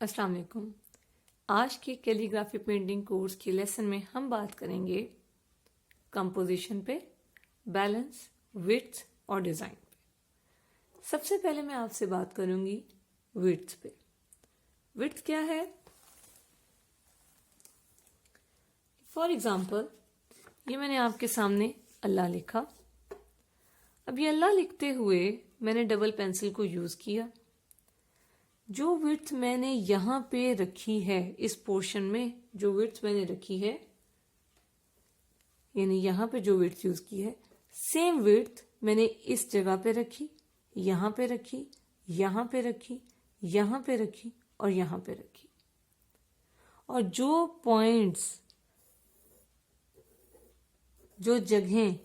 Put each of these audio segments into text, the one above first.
अस्सलाम वालेकुम। आज के कैलीग्राफी पेंटिंग कोर्स के लेसन में हम बात करेंगे कंपोजिशन पे, बैलेंस, विड्थ और डिज़ाइन पे। सबसे पहले मैं आपसे बात करूंगी विड्थ पे। विड्थ क्या है? फॉर एग्जांपल ये मैंने आपके सामने अल्लाह लिखा। अब ये अल्लाह लिखते हुए मैंने डबल पेंसिल को यूज़ किया। जो विड्थ मैंने यहाँ पे रखी है, इस पोर्शन में जो विड्थ मैंने रखी है, यानी यहाँ पे जो विड्थ यूज की है, सेम विड्थ मैंने इस जगह पे रखी, यहाँ पे रखी, यहाँ पे रखी, यहाँ पे रखी और यहाँ पे रखी। और जो पॉइंट्स, जो जगहें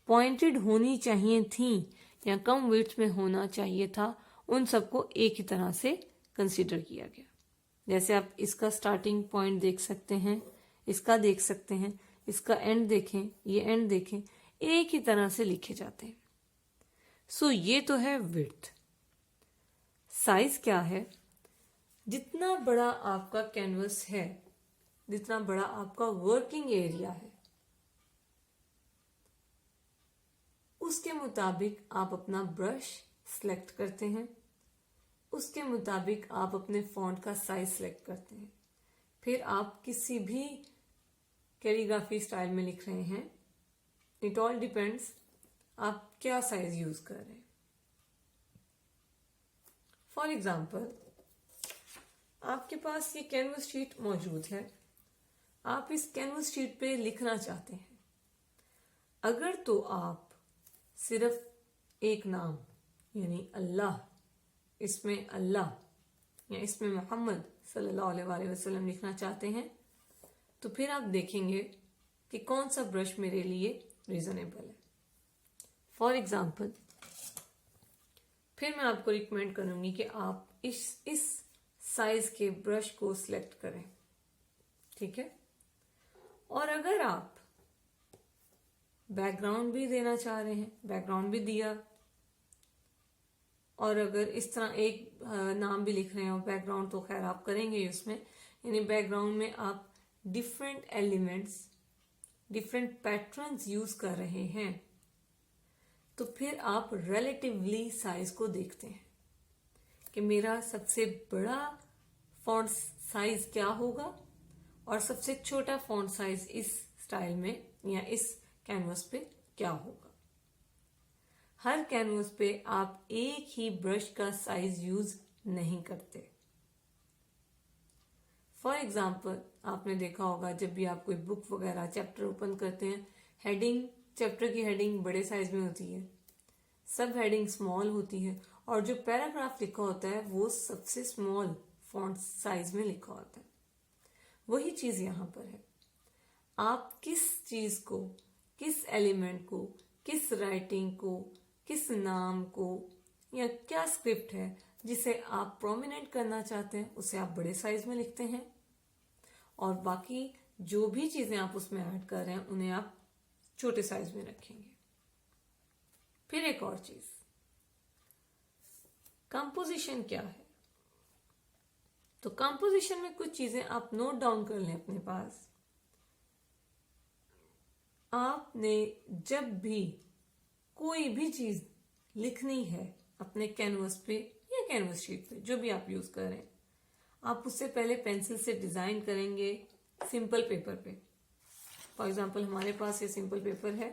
पॉइंटेड होनी चाहिए थी या कम विड्थ में होना चाहिए था, उन सबको एक ही तरह से कंसीडर किया गया। जैसे आप इसका स्टार्टिंग पॉइंट देख सकते हैं, इसका देख सकते हैं, इसका एंड देखें, ये एंड देखें, एक ही तरह से लिखे जाते हैं। सो ये तो है विड्थ। साइज क्या है? जितना बड़ा आपका कैनवस है, जितना बड़ा आपका वर्किंग एरिया है, उसके मुताबिक आप अपना ब्रश सिलेक्ट करते हैं, उसके मुताबिक आप अपने फॉन्ट का साइज सिलेक्ट करते हैं। फिर आप किसी भी कैलीग्राफी स्टाइल में लिख रहे हैं, इट ऑल डिपेंड्स आप क्या साइज यूज कर रहे हैं। फॉर एग्जाम्पल आपके पास ये कैनवस शीट मौजूद है, आप इस कैनवस शीट पे लिखना चाहते हैं। अगर तो आप सिर्फ एक नाम यानी अल्लाह, इसमें अल्लाह या इसमें मोहम्मद सल्लल्लाहु अलैहि वसल्लम लिखना चाहते हैं, तो फिर आप देखेंगे कि कौन सा ब्रश मेरे लिए रीजनेबल है। फॉर एग्जाम्पल फिर मैं आपको रिकमेंड करूंगी कि आप इस साइज के ब्रश को सिलेक्ट करें, ठीक है। और अगर आप बैकग्राउंड भी देना चाह रहे हैं, बैकग्राउंड भी दिया, और अगर इस तरह एक नाम भी लिख रहे हैं और बैकग्राउंड तो खैर आप करेंगे उसमें, यानी बैकग्राउंड में आप different elements, different patterns use कर रहे हैं, तो फिर आप रिलेटिवली साइज को देखते हैं कि मेरा सबसे बड़ा फॉन्ट साइज क्या होगा और सबसे छोटा फॉन्ट साइज इस स्टाइल में या इस कैनवस पे क्या होगा। हर कैनवस पे आप एक ही ब्रश का साइज यूज नहीं करते। फॉर एग्जाम्पल आपने देखा होगा जब भी आप कोई बुक वगैरह चैप्टर ओपन करते हैं, हेडिंग, चैप्टर की हेडिंग बड़े साइज में होती है, सब हेडिंग स्मॉल होती है, और जो पैराग्राफ लिखा होता है वो सबसे स्मॉल फॉन्ट साइज में लिखा होता है। वही चीज यहां पर है। आप किस चीज को, किस एलिमेंट को, किस राइटिंग को, किस नाम को, या क्या स्क्रिप्ट है जिसे आप प्रोमिनेंट करना चाहते हैं, उसे आप बड़े साइज में लिखते हैं, और बाकी जो भी चीजें आप उसमें ऐड कर रहे हैं उन्हें आप छोटे साइज में रखेंगे। फिर एक और चीज, कंपोजिशन क्या है? तो कंपोजिशन में कुछ चीजें आप नोट डाउन कर लें अपने पास। आपने जब भी कोई भी चीज लिखनी है अपने कैनवस पे या कैनवस शीट पे, जो भी आप यूज कर रहे हैं, आप उससे पहले पेंसिल से डिजाइन करेंगे सिंपल पेपर पे। फॉर एग्जांपल हमारे पास ये सिंपल पेपर है,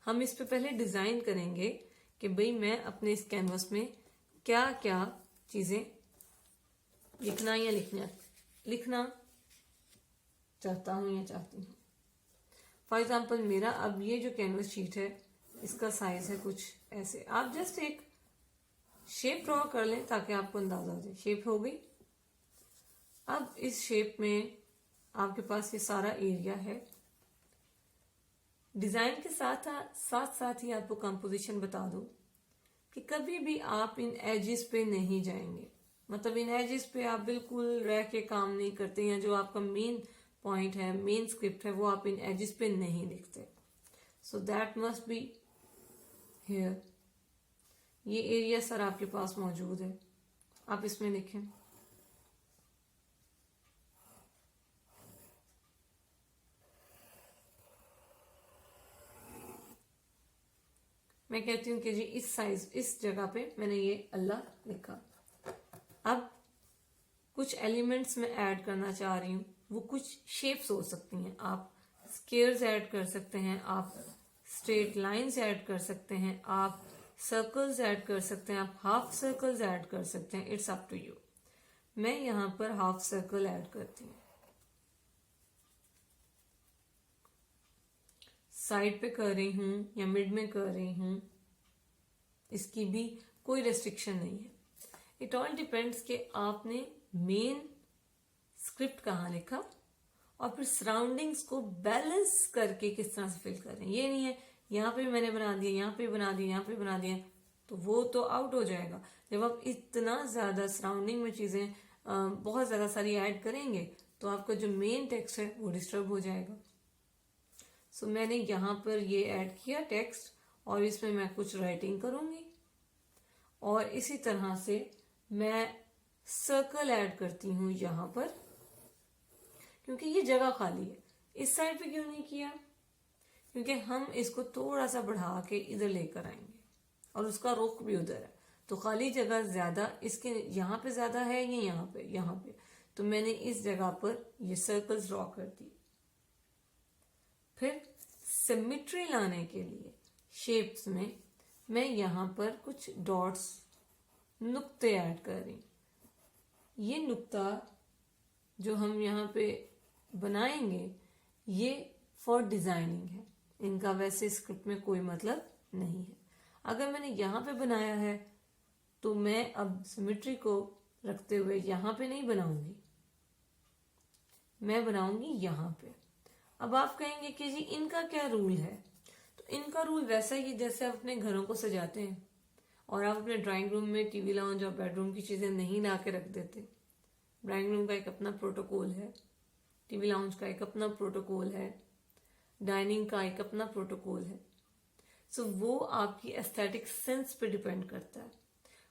हम इस पे पहले डिजाइन करेंगे कि भाई मैं अपने इस कैनवस में क्या क्या चीजें लिखना या लिखना चाहता हूं या चाहती हूँ। फॉर एग्जाम्पल मेरा अब ये जो कैनवस शीट है, इसका साइज है कुछ ऐसे। आप जस्ट एक शेप ड्रॉ कर लें ताकि आपको अंदाजा हो जाए। शेप हो गई। अब इस शेप में आपके पास ये सारा एरिया है। डिजाइन के साथ साथ ही आपको कंपोजिशन बता दूं कि कभी भी आप इन एजेस पे नहीं जाएंगे, मतलब इन एजेस पे आप बिल्कुल रह के काम नहीं करते, या जो आपका मेन पॉइंट है, मेन स्क्रिप्ट है, वो आप इन एजेस पे नहीं लिखते। So that must be here. ये एरिया सर आपके पास मौजूद है, आप इसमें लिखें। मैं कहती हूँ कि जी इस साइज, इस जगह पे मैंने ये अल्लाह लिखा। अब कुछ एलिमेंट्स मैं ऐड करना चाह रही हूँ, वो कुछ शेप्स हो सकती हैं। आप स्क्वायर्स ऐड कर सकते हैं, आप स्ट्रेट लाइंस ऐड कर सकते हैं, आप सर्कल्स ऐड कर सकते हैं, आप हाफ सर्कल्स ऐड कर सकते हैं। It's up to you. मैं यहां पर हाफ सर्कल ऐड करती हूँ, साइड पे कर रही हूं या मिड में कर रही हूं, इसकी भी कोई रेस्ट्रिक्शन नहीं है। इट ऑल डिपेंड्स कि आपने मेन स्क्रिप्ट कहाँ लिखा और फिर सराउंडिंग्स को बैलेंस करके किस तरह से फिल कर रहे हैं। ये नहीं है यहाँ पे मैंने बना दिया, यहाँ पे बना दिया, यहाँ पे बना दिया, तो वो तो आउट हो जाएगा। जब आप इतना ज्यादा सराउंडिंग में चीजें बहुत ज्यादा सारी ऐड करेंगे तो आपका जो मेन टेक्स्ट है वो डिस्टर्ब हो जाएगा। सो मैंने यहाँ पर ये ऐड किया टेक्स्ट और इसमें मैं कुछ राइटिंग करूंगी और इसी तरह से मैं सर्कल ऐड करती हूँ यहाँ पर, क्योंकि ये जगह खाली है। इस साइड पे क्यों नहीं किया? क्योंकि हम इसको थोड़ा सा बढ़ा के इधर लेकर आएंगे और उसका रुख भी उधर है, तो खाली जगह ज्यादा इसके यहाँ पे ज्यादा है या यहाँ पे, यहाँ पे, तो मैंने इस जगह पर ये सर्कल्स ड्रॉ कर दिए। फिर सिमेट्री लाने के लिए शेप्स में मैं यहाँ पर कुछ डॉट्स, नुक्ते ऐड कर रही हूँ। ये नुक्ता जो हम यहाँ पे बनाएंगे ये फॉर डिजाइनिंग है, इनका वैसे स्क्रिप्ट में कोई मतलब नहीं है। अगर मैंने यहाँ पे बनाया है तो मैं अब सिमेट्री को रखते हुए यहाँ पे नहीं बनाऊंगी, मैं बनाऊंगी यहाँ पे। अब आप कहेंगे कि जी इनका क्या रूल है? तो इनका रूल वैसा ही जैसे आप अपने घरों को सजाते हैं और आप अपने ड्राइंग रूम में टीवी लाउंज और बेडरूम की चीजें नहीं ला के रख देते। ड्राइंग रूम का एक अपना प्रोटोकॉल है, टीवी लाउंज का एक अपना प्रोटोकॉल है, डाइनिंग का एक अपना प्रोटोकॉल है। सो वो आपकी एस्थेटिक सेंस पे डिपेंड करता है।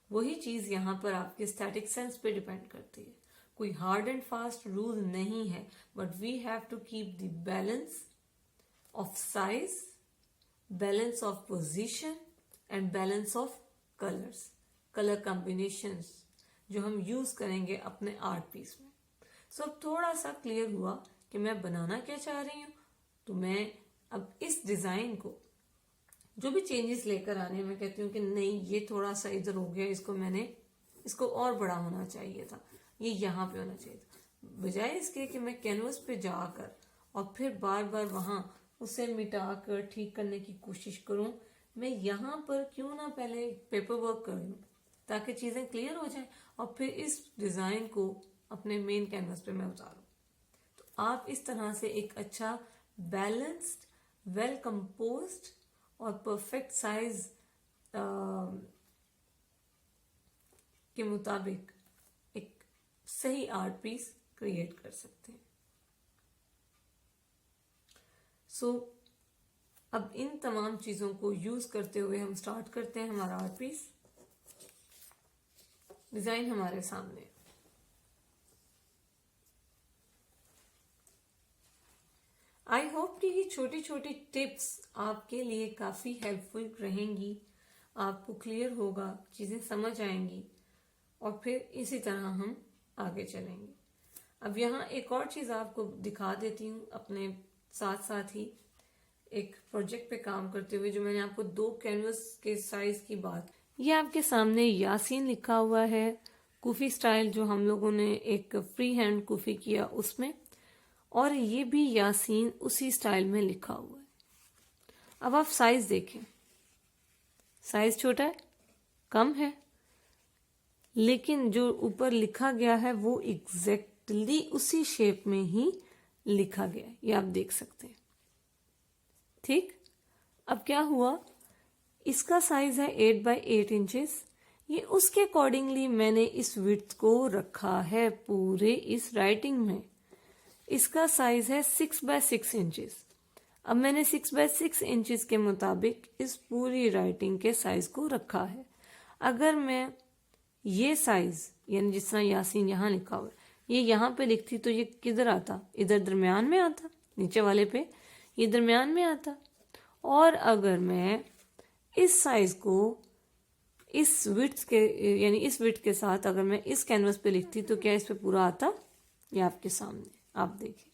वही चीज यहाँ पर आपकी एस्थेटिक सेंस पे डिपेंड करती है। कोई हार्ड एंड फास्ट रूल नहीं है, but we have to keep the balance of size, balance of position and balance of colours, colour combinations जो हम यूज करेंगे अपने आर्ट पीस में। सो अब थोड़ा सा क्लियर हुआ कि मैं बनाना क्या चाह रही हूँ। तो मैं अब इस डिजाइन को जो भी चेंजेस लेकर आने हैं, मैं कहती हूँ कि नहीं ये थोड़ा सा इधर हो गया, इसको और बड़ा होना चाहिए था, ये यहाँ पे होना चाहिए था। बजाय इसके कि मैं कैनवस पे जाकर और फिर बार बार वहां उसे मिटा कर ठीक करने की कोशिश करूं, मैं यहाँ पर क्यों ना पहले पेपर वर्क कर लूं ताकि चीजें क्लियर हो जाएं और फिर इस डिजाइन को अपने मेन कैनवस पे मैं उतारूं। तो आप इस तरह से एक अच्छा बैलेंस्ड, वेल कंपोज्ड और परफेक्ट साइज के मुताबिक एक सही आर्ट पीस क्रिएट कर सकते हैं। सो अब इन तमाम चीजों को यूज करते हुए हम स्टार्ट करते हैं हमारा आर्ट पीस। डिजाइन हमारे सामने। आई होप कि ये छोटी छोटी टिप्स आपके लिए काफी हेल्पफुल रहेंगी, आपको क्लियर होगा, चीजें समझ आएंगी और फिर इसी तरह हम आगे चलेंगे। अब यहाँ एक और चीज आपको दिखा देती हूँ अपने साथ साथ ही एक प्रोजेक्ट पे काम करते हुए, जो मैंने आपको 2 कैनवस के साइज की बात। ये आपके सामने यासीन लिखा हुआ है, कूफी स्टाइल जो हम लोगों ने एक फ्री हैंड कूफी किया उसमें, और ये भी यासीन उसी स्टाइल में लिखा हुआ है। अब आप साइज देखें, साइज छोटा है, कम है, लेकिन जो ऊपर लिखा गया है वो एग्जैक्टली उसी शेप में ही लिखा गया है, ये आप देख सकते हैं। ठीक, अब क्या हुआ, इसका साइज है 8 बाय 8 इंचेस। ये उसके अकॉर्डिंगली मैंने इस विड्थ को रखा है पूरे इस राइटिंग में। इसका साइज है 6 बाय 6 इंचेस। अब मैंने 6 बाय 6 इंचेस के मुताबिक इस पूरी राइटिंग के साइज को रखा है। अगर मैं ये साइज, यानी जिस तरह यासीन यहाँ लिखा हुआ है, ये यहाँ पे लिखती तो ये किधर आता, इधर दरमियान में आता, नीचे वाले पे ये दरमियान में आता। और अगर मैं इस साइज को इस विड्थ के यानी इस विड्थ के साथ अगर मैं इस कैनवस पे लिखती तो क्या इस पे पूरा आता? ये आपके सामने आप देखिए,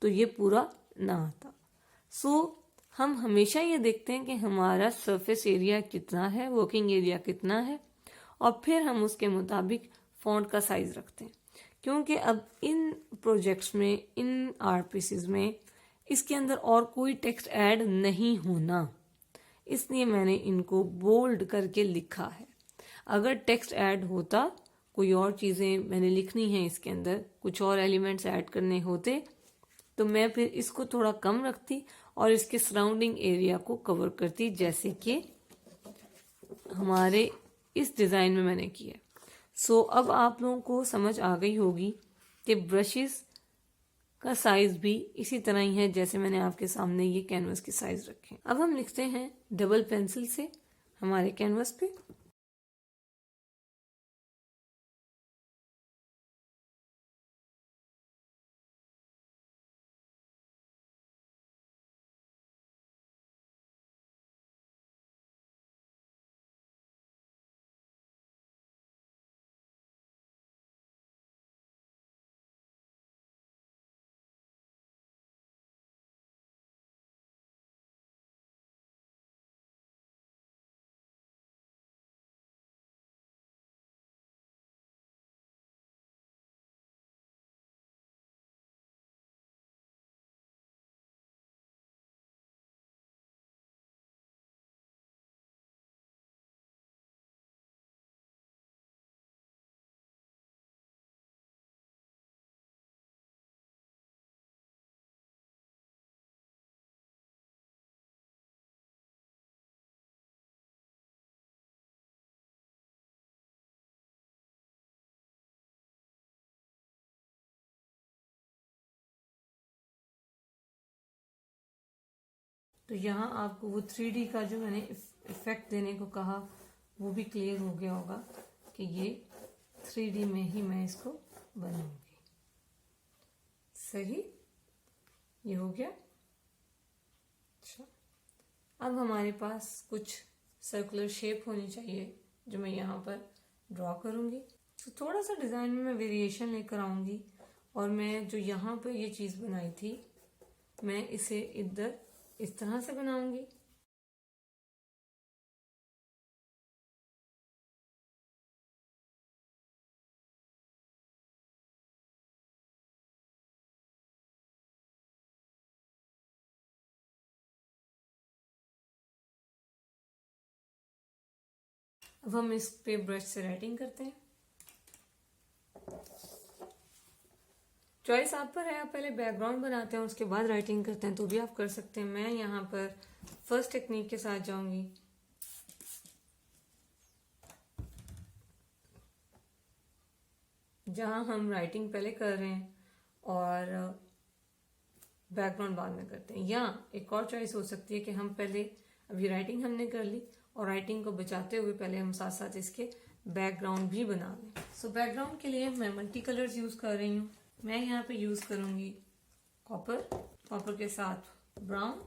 तो ये पूरा ना आता। सो हम हमेशा ये देखते हैं कि हमारा सरफेस एरिया कितना है, वर्किंग एरिया कितना है, और फिर हम उसके मुताबिक फॉन्ट का साइज रखते हैं। क्योंकि अब इन प्रोजेक्ट्स में, इन आर्ट पीसेस में इसके अंदर और कोई टेक्स्ट ऐड नहीं होना, इसलिए मैंने इनको बोल्ड करके लिखा है। अगर टेक्स्ट ऐड होता, कोई और चीज़ें मैंने लिखनी है इसके अंदर, कुछ और एलिमेंट्स ऐड करने होते, तो मैं फिर इसको थोड़ा कम रखती और इसके सराउंडिंग एरिया को कवर करती, जैसे कि हमारे इस डिज़ाइन में मैंने किया। सो अब आप लोगों को समझ आ गई होगी कि ब्रशेस का साइज भी इसी तरह ही है जैसे मैंने आपके सामने ये कैनवस के साइज रखे। अब हम लिखते हैं डबल पेंसिल से हमारे कैनवस पे। तो यहाँ आपको वो 3D का जो मैंने इफेक्ट देने को कहा वो भी क्लियर हो गया होगा कि ये 3D में ही मैं इसको बनाऊंगी। सही, ये हो गया। अच्छा, अब हमारे पास कुछ सर्कुलर शेप होनी चाहिए जो मैं यहाँ पर ड्रॉ करूँगी। तो थोड़ा सा डिज़ाइन में मैं वेरिएशन लेकर आऊँगी और मैं जो यहाँ पर ये चीज़ बनाई थी मैं इसे इधर इस तरह से बनाऊंगी। अब हम इस पे ब्रश से राइटिंग करते हैं। चॉइस आप पर है, आप पहले बैकग्राउंड बनाते हैं उसके बाद राइटिंग करते हैं तो भी आप कर सकते हैं। मैं यहाँ पर फर्स्ट टेक्निक के साथ जाऊंगी। जहाँ हम राइटिंग पहले कर रहे हैं और बैकग्राउंड बाद में करते हैं। या एक और चॉइस हो सकती है कि हम पहले, अभी राइटिंग हमने कर ली और राइटिंग को बचाते हुए पहले हम साथ साथ इसके बैकग्राउंड भी बना लें। सो बैकग्राउंड के लिए मैं मल्टी कलर्स यूज कर रही हूँ। मैं यहाँ पे यूज करूंगी कॉपर के साथ ब्राउन,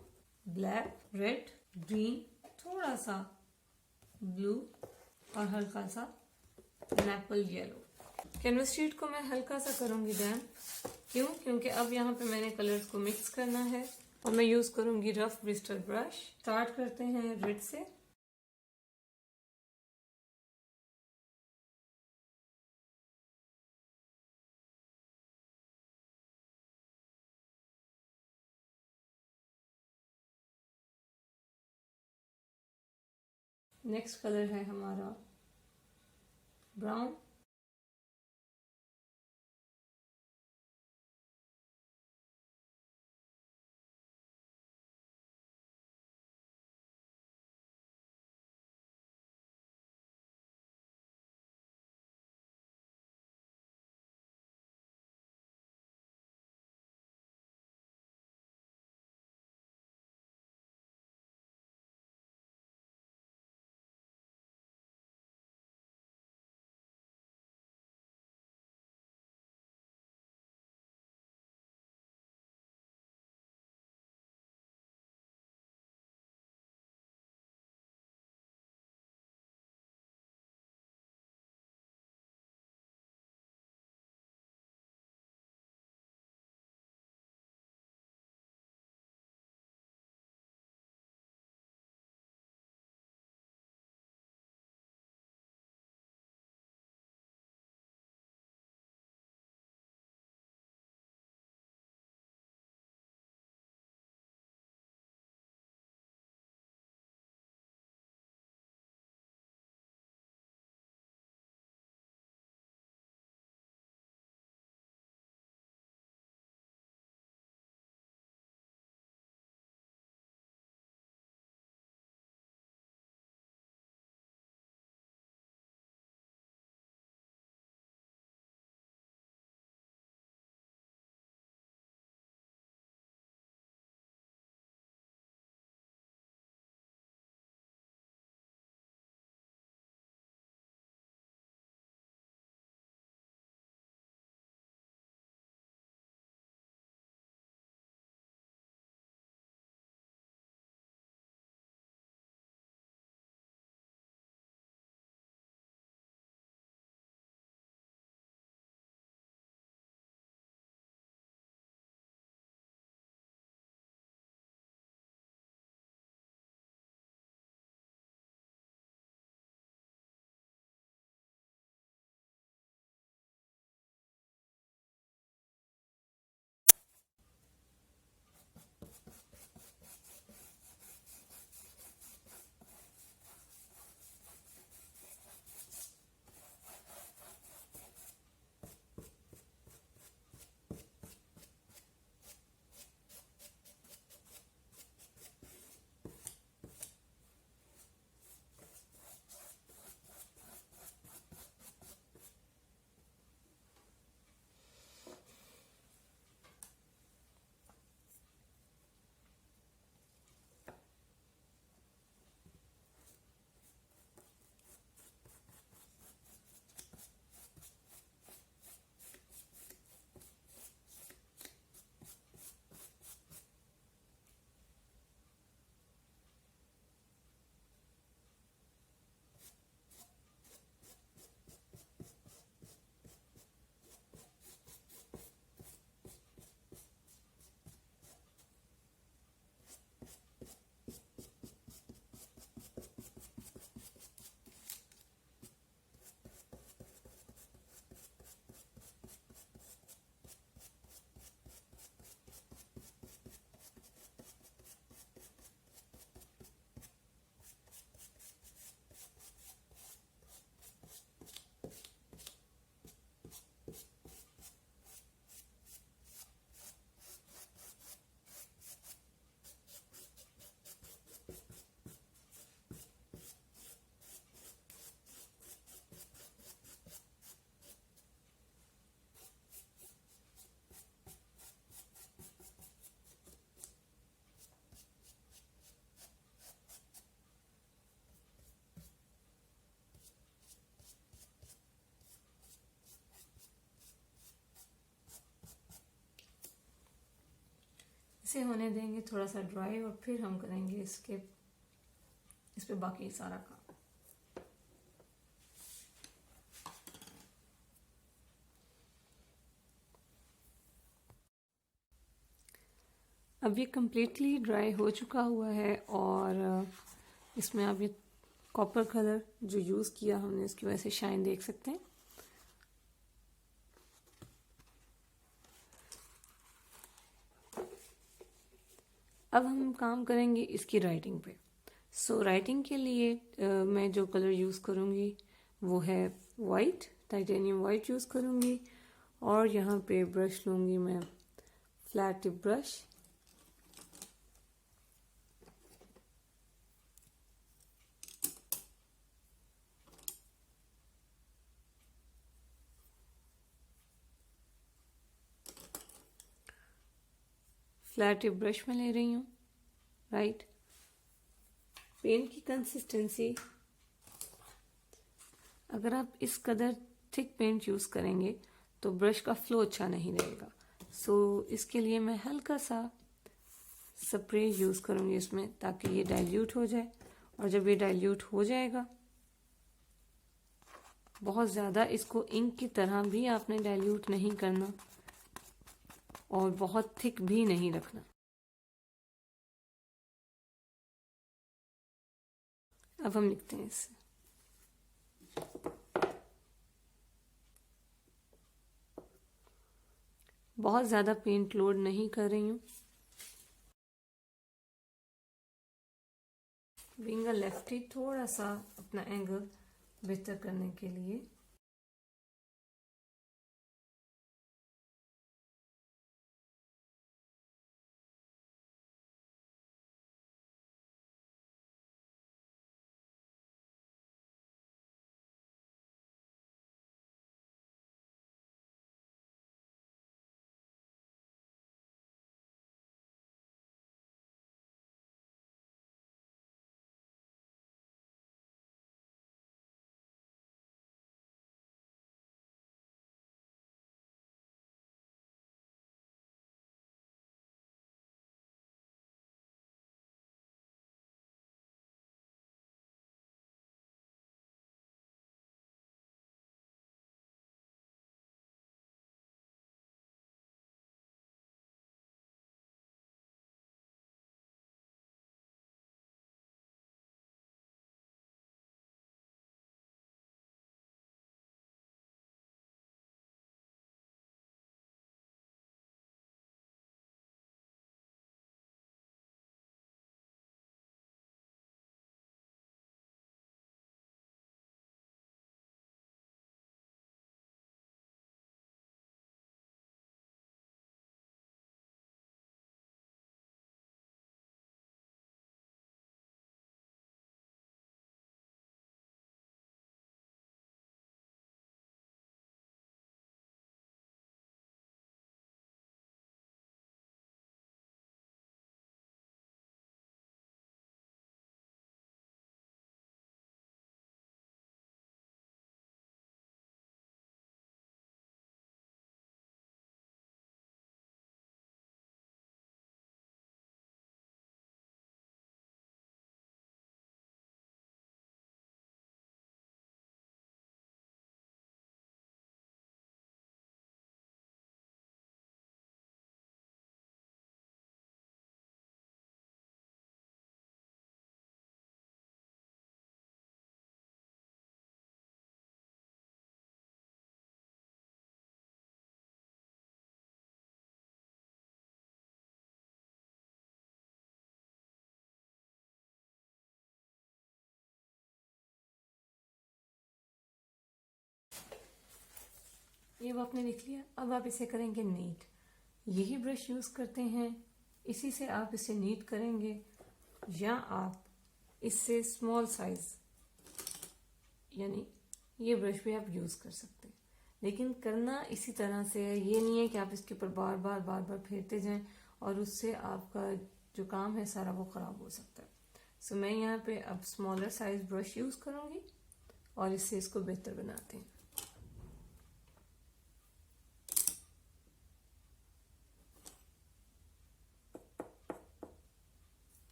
ब्लैक, रेड, ग्रीन, थोड़ा सा ब्लू और हल्का सा मैपल येलो। कैनवस शीट को मैं हल्का सा करूंगी डैम्प। क्यों? क्योंकि अब यहाँ पे मैंने कलर्स को मिक्स करना है और मैं यूज करूंगी रफ ब्रिस्टल ब्रश। स्टार्ट करते हैं रेड से। नेक्स्ट कलर है हमारा ब्राउन। इसे होने देंगे थोड़ा सा ड्राई और फिर हम करेंगे इस पे बाकी सारा काम। अब ये कम्प्लीटली ड्राई हो चुका हुआ है और इसमें आप ये कॉपर कलर जो यूज़ किया हमने उसकी वजह से शाइन देख सकते हैं। अब हम काम करेंगे इसकी राइटिंग पे। सो राइटिंग के लिए मैं जो कलर यूज़ करूँगी वो है वाइट, टाइटेनियम वाइट यूज़ करूँगी और यहाँ पे ब्रश लूँगी मैं flat tip brush. Flat tip brush में ले रही हूँ, राइट। पेंट की कंसिस्टेंसी, अगर आप इस कदर थिक पेंट यूज़ करेंगे तो ब्रश का फ्लो अच्छा नहीं रहेगा। सो इसके लिए मैं हल्का सा स्प्रे यूज़ करूँगी इसमें ताकि ये डाइल्यूट हो जाए। और जब ये डाइल्यूट हो जाएगा, बहुत ज़्यादा इसको इंक की तरह भी आपने डाइल्यूट नहीं करना और बहुत थिक भी नहीं रखना। अब हम लिखते हैं इससे। बहुत ज़्यादा पेंट लोड नहीं कर रही हूँ। बीइंग अ लेफ्टी थोड़ा सा अपना एंगल बेहतर करने के लिए ये वो आपने लिख लिया। अब आप इसे करेंगे नीट। यही ब्रश यूज़ करते हैं, इसी से आप इसे नीट करेंगे या आप इससे स्मॉल साइज यानी ये ब्रश भी आप यूज़ कर सकते हैं। लेकिन करना इसी तरह से है, ये नहीं है कि आप इसके ऊपर बार बार फेरते जाएं और उससे आपका जो काम है सारा वो ख़राब हो सकता है। सो मैं यहाँ पे अब स्मॉलर साइज ब्रश यूज़ करूँगी और इससे इसको बेहतर बनाते हैं।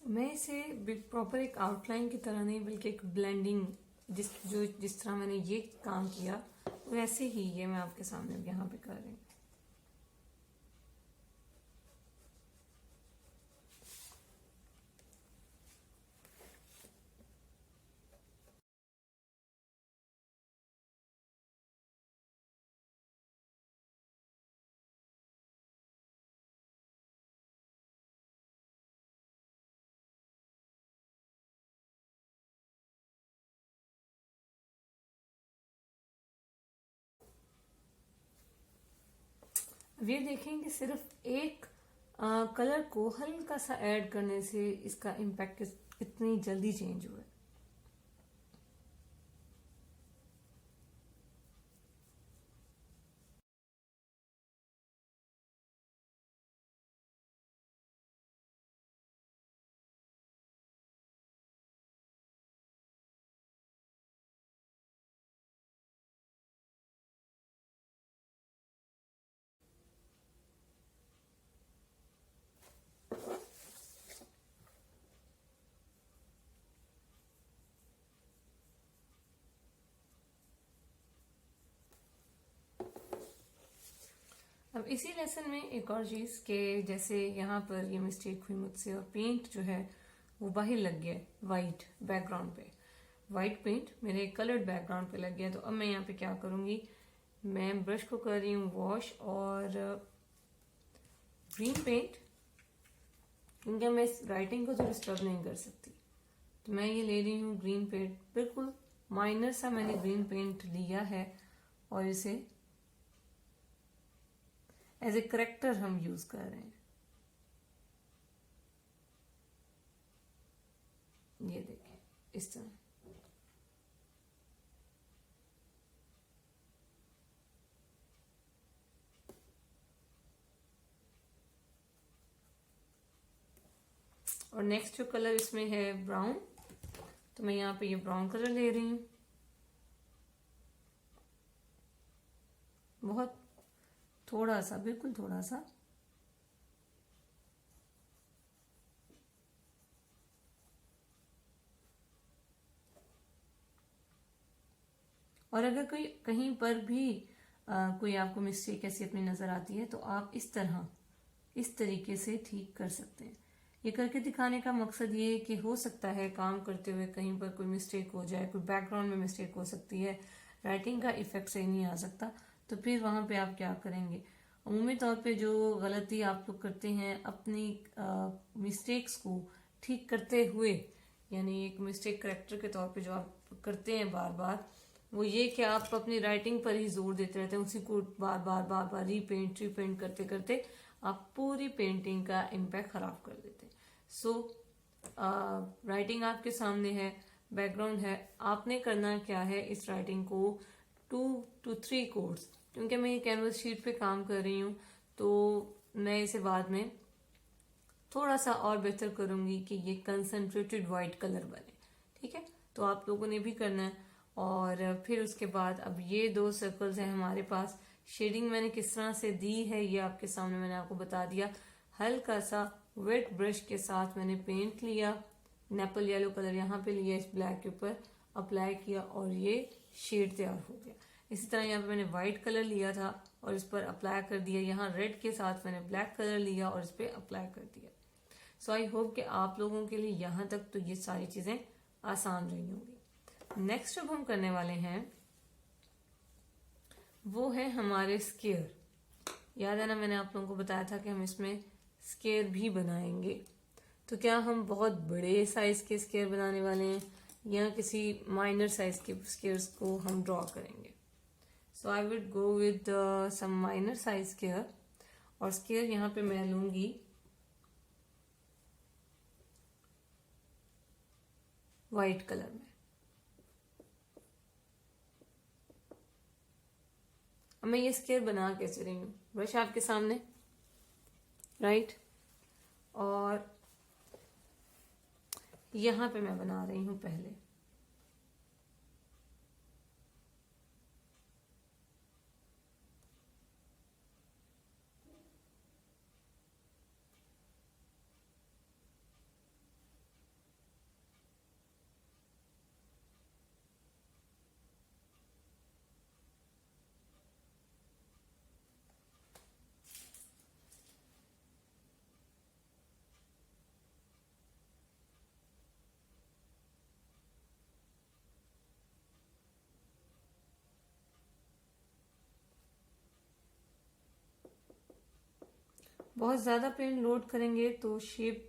मैं इसे प्रॉपर एक आउटलाइन की तरह नहीं बल्कि एक ब्लेंडिंग जिस तरह मैंने ये काम किया वैसे ही ये मैं आपके सामने यहाँ पे कर रही हूँ। अब ये देखें कि सिर्फ एक कलर को हल्का सा ऐड करने से इसका इम्पैक्ट इतनी जल्दी चेंज हुआ है। अब इसी लेसन में एक और चीज के जैसे यहाँ पर ये मिस्टेक हुई मुझसे और पेंट जो है वो बाहर लग गया वाइट बैकग्राउंड पे। वाइट पेंट मेरे कलर्ड बैकग्राउंड पे लग गया। तो अब मैं यहाँ पे क्या करूंगी, मैं ब्रश को कर रही हूँ वॉश और ग्रीन पेंट, क्योंकि मैं इस राइटिंग को तो डिस्टर्ब नहीं कर सकती। तो मैं ये ले रही हूँ ग्रीन पेंट, बिल्कुल माइनर सा मैंने ग्रीन पेंट लिया है और इसे एज ए करेक्टर हम यूज कर रहे हैं। ये देखिए इस तरह। और नेक्स्ट जो कलर इसमें है ब्राउन, तो मैं यहाँ पे ये ब्राउन कलर ले रही हूँ। बहुत थोड़ा सा, बिल्कुल थोड़ा सा। और अगर कोई कहीं पर भी कोई आपको मिस्टेक ऐसी अपनी नजर आती है तो आप इस तरीके से ठीक कर सकते हैं। ये करके दिखाने का मकसद ये है कि हो सकता है काम करते हुए कहीं पर कोई मिस्टेक हो जाए, कोई बैकग्राउंड में मिस्टेक हो सकती है, राइटिंग का इफेक्ट सही नहीं आ सकता, तो फिर वहां पे आप क्या करेंगे। अमूमी तौर पे जो गलती आप लोग करते हैं अपनी मिस्टेक्स को ठीक करते हुए, यानी एक मिस्टेक करेक्टर के तौर पे जो आप करते हैं बार बार, वो ये कि आप अपनी राइटिंग पर ही जोर देते रहते हैं, उसी को बार बार रीपेंट करते करते आप पूरी पेंटिंग का इम्पैक्ट खराब कर देते हैं। सो राइटिंग आपके सामने है, बैकग्राउंड है, आपने करना क्या है, इस राइटिंग को 2 to 3 कोट्स, क्योंकि मैं ये कैनवस शीट पे काम कर रही हूँ तो मैं इसे बाद में थोड़ा सा और बेहतर करूंगी कि ये कंसंट्रेटेड वाइट कलर बने। ठीक है, तो आप लोगों ने भी करना है। और फिर उसके बाद अब ये 2 सर्कल्स हैं हमारे पास। शेडिंग मैंने किस तरह से दी है ये आपके सामने मैंने आपको बता दिया। हल्का सा वेट ब्रश के साथ मैंने पेंट लिया, नेपल येलो कलर यहाँ पे लिया, इस ब्लैक के ऊपर अप्लाई किया और ये शेड तैयार हो गया। इसी तरह यहाँ पे मैंने व्हाइट कलर लिया था और इस पर अप्लाई कर दिया। यहाँ रेड के साथ मैंने ब्लैक कलर लिया और इस पर अप्लाई कर दिया। सो आई होप कि आप लोगों के लिए यहाँ तक तो ये सारी चीजें आसान रही होंगी। नेक्स्ट जब हम करने वाले हैं वो है हमारे स्केयर। याद है ना, मैंने आप लोगों को बताया था कि हम इसमें स्केयर भी बनाएंगे। तो क्या हम बहुत बड़े साइज के स्केयर बनाने वाले हैं या किसी माइनर साइज के स्केयर्स को हम ड्रॉ करेंगे। So I would go with some minor size square. और स्केयर यहाँ पे मैं लूंगी व्हाइट कलर में। अब मैं ये स्केयर बना कैसे रही हूँ, ब्रश आपके सामने, राइट, और यहां पे मैं बना रही हूं पहले। बहुत ज़्यादा पेंट लोड करेंगे तो शेप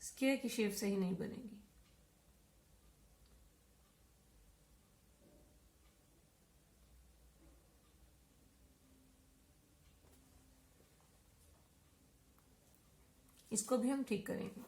स्क्वायर की शेप सही नहीं बनेगी। इसको भी हम ठीक करेंगे।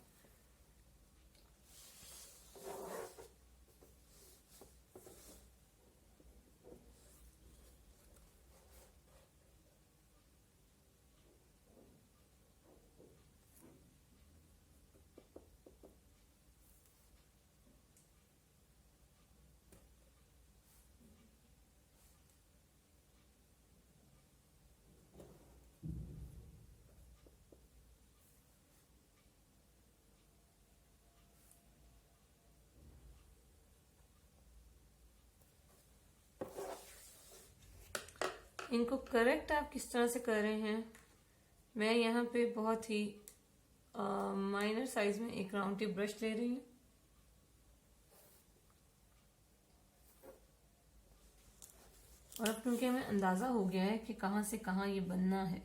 इनको करेक्ट आप किस तरह से कर रहे हैं, मैं यहाँ पे बहुत ही माइनर साइज में एक राउंड टिप ब्रश ले रही हूँ। और अब क्योंकि हमें अंदाजा हो गया है कि कहाँ से कहाँ ये बनना है,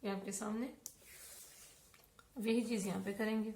ये आपके सामने। अब यही चीज यहाँ पे करेंगे।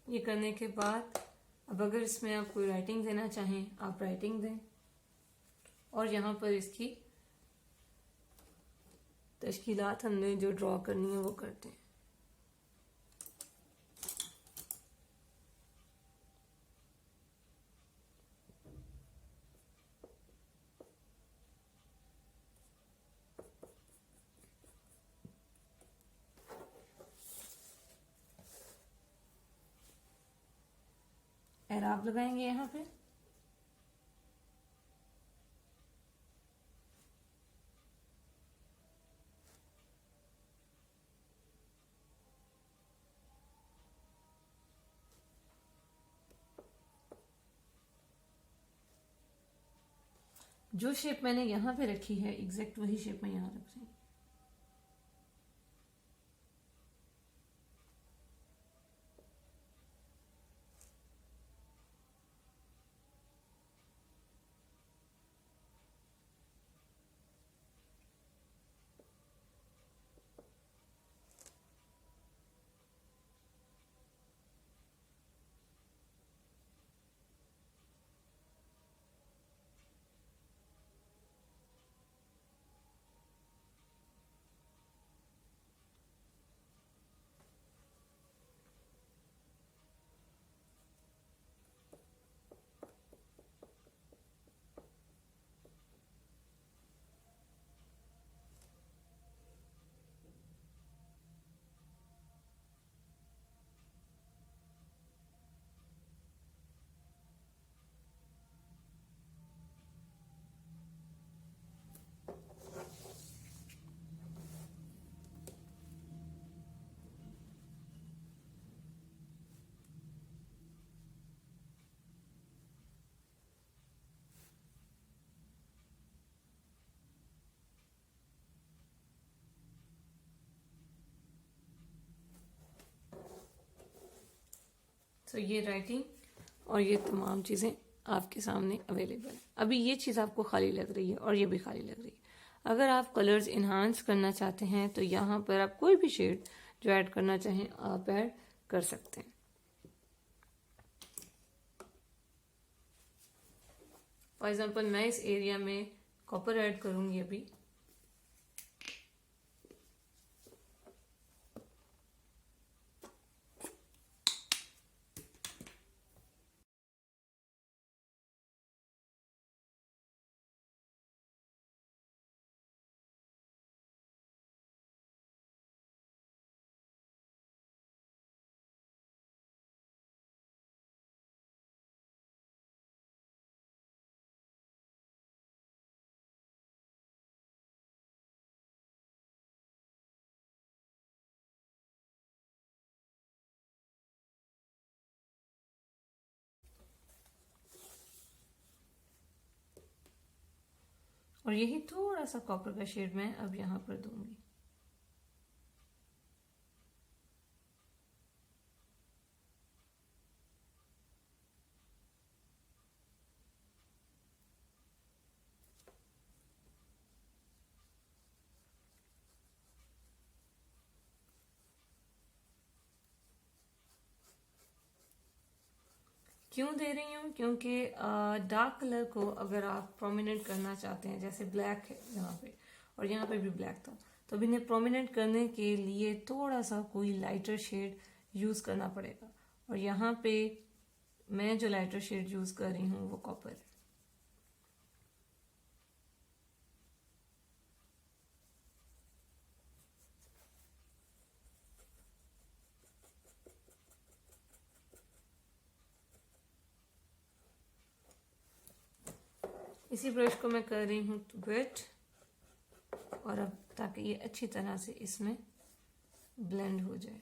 ये करने के बाद अब अगर इसमें आप कोई राइटिंग देना चाहें आप राइटिंग दें, और यहाँ पर इसकी तशकीलात हमने जो ड्रॉ करनी है वो करते हैं। एराब लगाएंगे यहाँ पे। जो शेप मैंने यहाँ पे रखी है एग्जैक्ट वही शेप मैं यहाँ रख रही हूँ। तो ये राइटिंग और ये तमाम चीज़ें आपके सामने अवेलेबल है। अभी ये चीज़ आपको खाली लग रही है और ये भी खाली लग रही है। अगर आप कलर्स इन्हांस करना चाहते हैं तो यहाँ पर आप कोई भी शेड जो ऐड करना चाहें आप ऐड कर सकते हैं। फॉर एग्जाम्पल मैं इस एरिया में कॉपर ऐड करूंगी अभी। और यही थोड़ा सा कॉपर का शेड मैं अब यहाँ पर दूंगी। क्यों दे रही हूँ? क्योंकि डार्क कलर को अगर आप प्रोमिनेंट करना चाहते हैं, जैसे ब्लैक है यहाँ पे और यहाँ पे भी ब्लैक था, तो अब इन्हें प्रोमिनेंट करने के लिए थोड़ा सा कोई लाइटर शेड यूज़ करना पड़ेगा। और यहाँ पे मैं जो लाइटर शेड यूज़ कर रही हूँ वो कॉपर है। इसी ब्रश को मैं कर रही हूँ वेट, और अब ताकि ये अच्छी तरह से इसमें ब्लेंड हो जाए।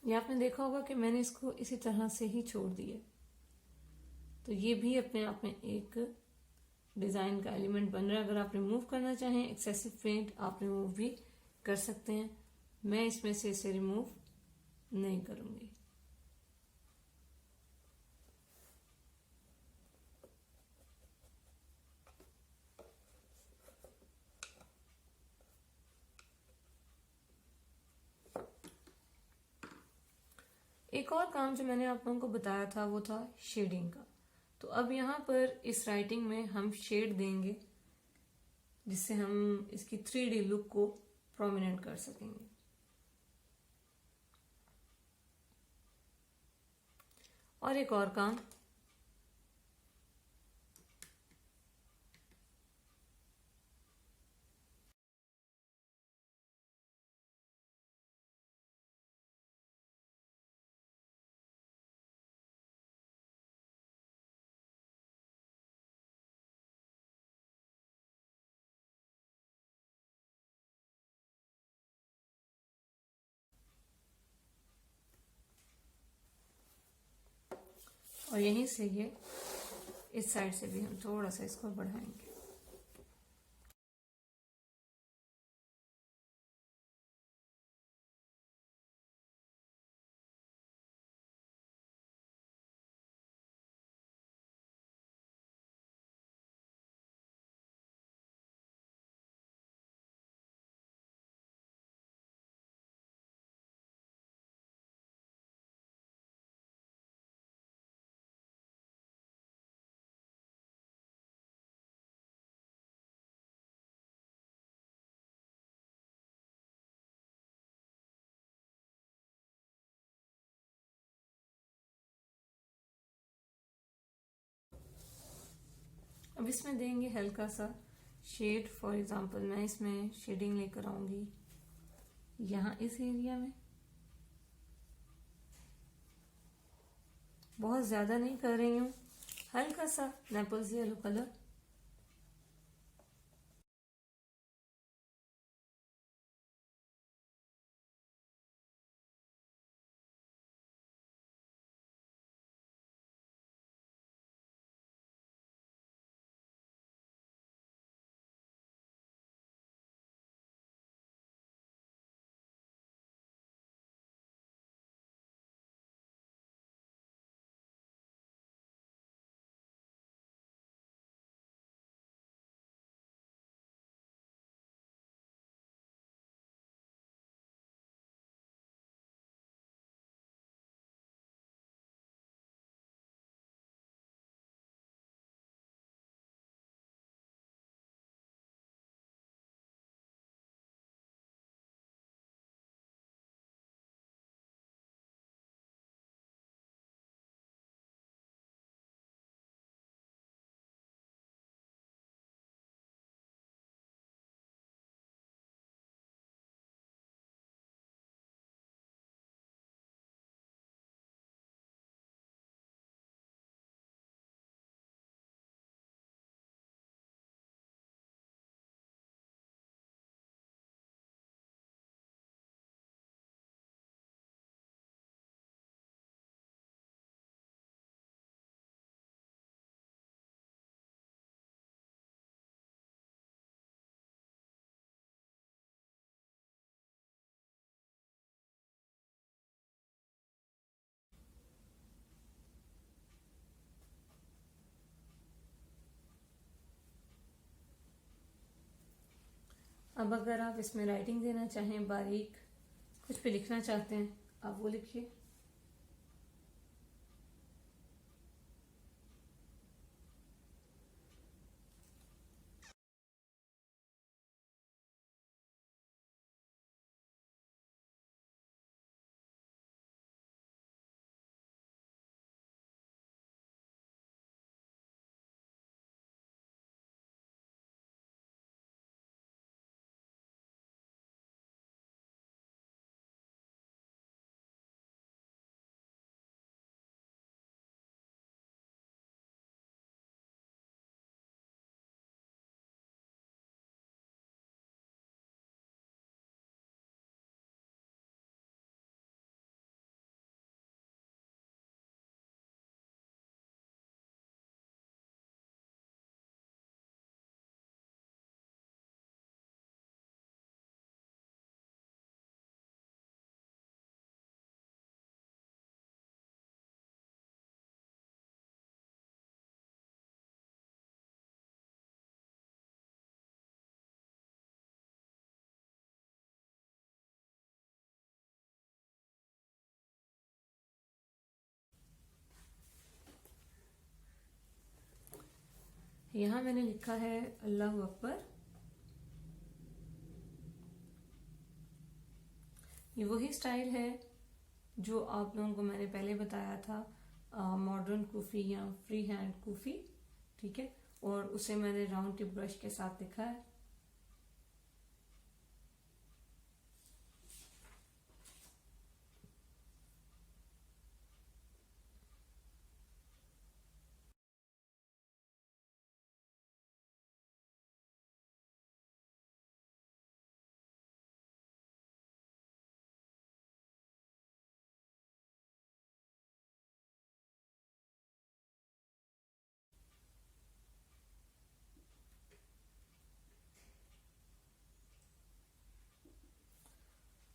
ये आपने देखा होगा कि मैंने इसको इसी तरह से ही छोड़ दिया, तो ये भी अपने आप में एक डिज़ाइन का एलिमेंट बन रहा है। अगर आप रिमूव करना चाहें एक्सेसिव पेंट, आप रिमूव भी कर सकते हैं। मैं इसमें से इसे रिमूव नहीं करूंगी। एक और काम जो मैंने आप लोगों को बताया था वो था शेडिंग का। तो अब यहाँ पर इस राइटिंग में हम शेड देंगे जिससे हम इसकी 3D लुक को प्रोमिनेंट कर सकेंगे। और एक और काम, और यहीं से ये इस साइड से भी हम थोड़ा सा इसको बढ़ाएंगे। अब इसमें देंगे हल्का सा शेड। फॉर एग्जांपल मैं इसमें शेडिंग लेकर आऊंगी यहाँ इस एरिया में, बहुत ज्यादा नहीं कर रही हूँ, हल्का सा नेपल्स येलो कलर। अब अगर आप इसमें राइटिंग देना चाहें, बारीक कुछ भी लिखना चाहते हैं, आप वो लिखिए। यहाँ मैंने लिखा है अल्लाह अकबर। ये वही स्टाइल है जो आप लोगों को मैंने पहले बताया था, मॉडर्न कूफी या फ्री हैंड कूफी, ठीक है। और उसे मैंने राउंड टिप ब्रश के साथ लिखा है।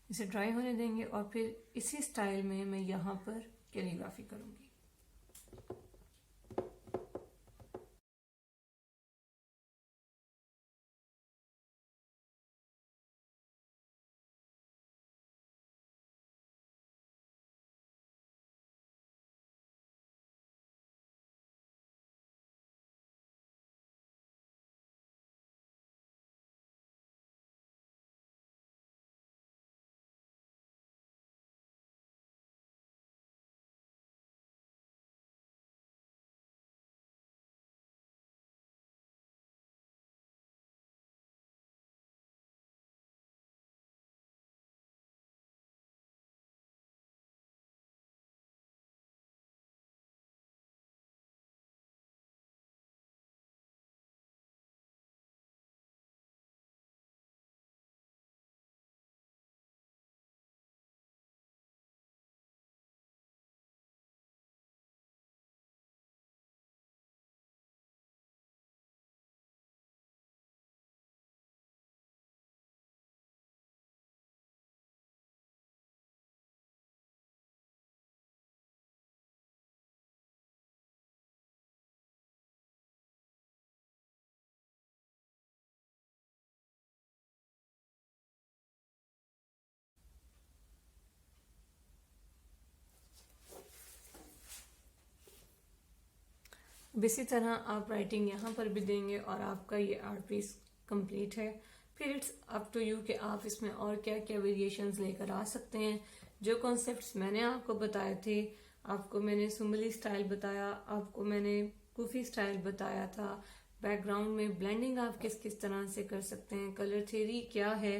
इसे ड्राई होने देंगे और फिर इसी स्टाइल में मैं यहाँ पर कैलीग्राफी करूँगी। अब इसी तरह आप राइटिंग यहाँ पर भी देंगे और आपका ये आर्ट पीस कंप्लीट है। फिर इट्स अप टू यू कि आप इसमें और क्या क्या वेरिएशंस लेकर आ सकते हैं। जो कॉन्सेप्ट्स मैंने आपको बताए थे, आपको मैंने सुम्बली स्टाइल बताया, आपको मैंने कुफी स्टाइल बताया था, बैकग्राउंड में ब्लेंडिंग आप किस किस तरह से कर सकते हैं, कलर थ्योरी क्या है,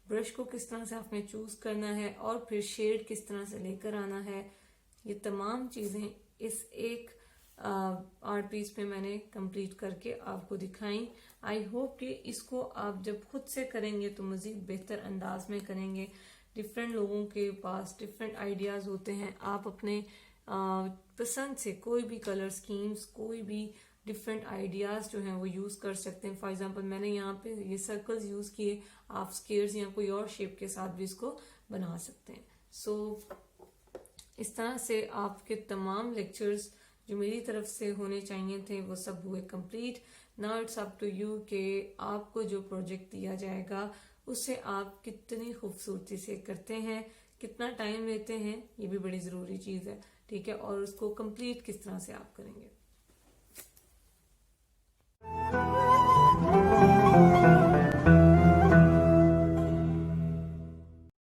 ब्रश को किस तरह से आपने चूज करना है और फिर शेड किस तरह से लेकर आना है, ये तमाम चीजें इस एक आर्ट पीस पे मैंने कंप्लीट करके आपको दिखाई। आई होप कि इसको आप जब खुद से करेंगे तो मजीद बेहतर अंदाज में करेंगे। डिफरेंट लोगों के पास डिफरेंट आइडियाज होते हैं, आप अपने पसंद से कोई भी कलर स्कीम्स, कोई भी डिफरेंट आइडियाज जो हैं वो यूज कर सकते हैं। फॉर एग्जांपल मैंने यहाँ पे ये सर्कल्स यूज किए, आप स्केयर्स या कोई और शेप के साथ भी इसको बना सकते हैं। सो इस तरह से आपके तमाम लेक्चर्स जो मेरी तरफ से होने चाहिए थे वो सब हुए complete. Now it's up to you कि आपको जो प्रोजेक्ट दिया जाएगा उसे आप कितनी खूबसूरती से करते हैं, कितना टाइम लेते हैं, ये भी बड़ी जरूरी चीज है, ठीक है, और उसको कंप्लीट किस तरह से आप करेंगे।